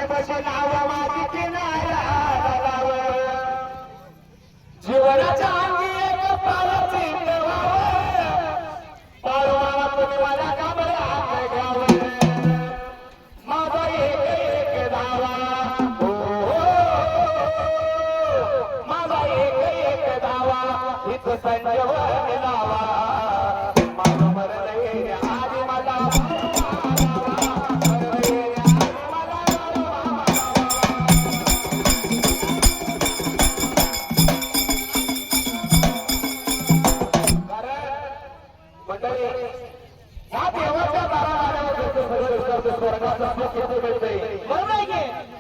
बसे नाव माझी किनारा जीवनाच्या अंगी एक पाराची पाळवाला तुम्ही माझ्या कामरात घ्यावं माझा एक धावा माझा एक धावा इथं संजय नावा माझं मरण आज मला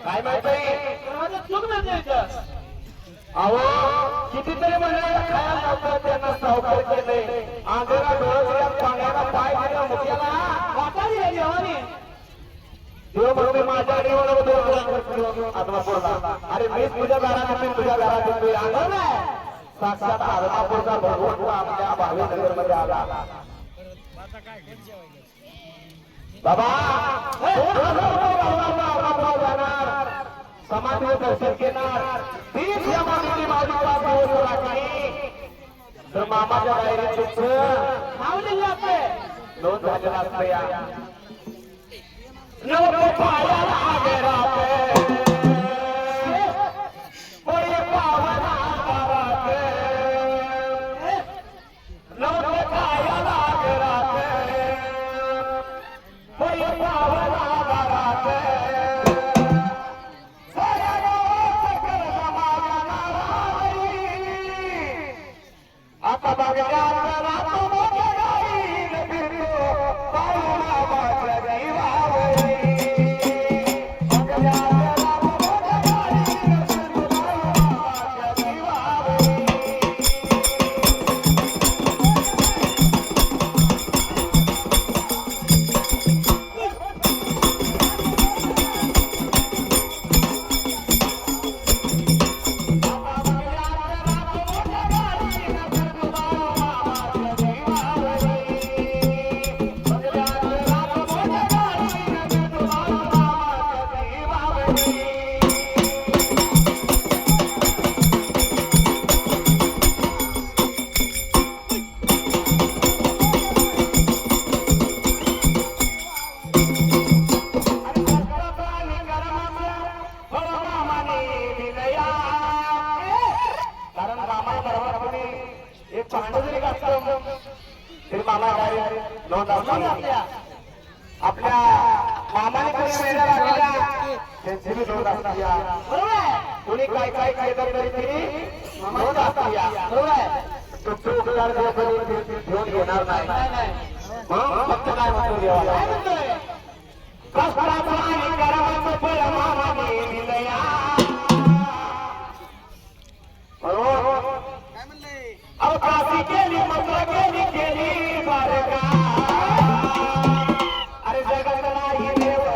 काय माहिती अहो कितीतरी मंडळाला खायला नव्हतं त्यांना सावकार केलंय आंधळा डोळ्याला पाण्याला पाय दिला मुख्याला वाटारी आहे देवाने देव म्हणतो माझ्या देवाला आत्मापूरला अरे मीच तुझ्या घरात येते तुझ्या घरात येतोय आंधळ नाही साक्षात आत्मापूरचा भगवंत आपल्या भावी नगरमध्ये आला बाबा समाधीचं दर्शन घेणार तीच या मागणी माझी बाजू राखली तर मामाच्या डायरीचं नाव लिहिलं असते नोंद झालेला असतं या नको पायाला राहते कोणी पावना राहते नको पायाला राहते कोणी पावना राहते आता बघा आपल्या मामाने कोणी काय काय कायदा तरी नोंद असते घेऊन घेणार नाही फक्त काय म्हणतो देवाला अवकाशी केली मग केली केली बारका अरे जगत नाही देव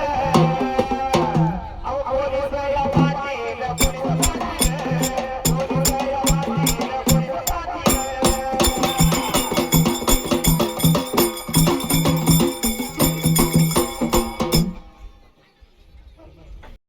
I'm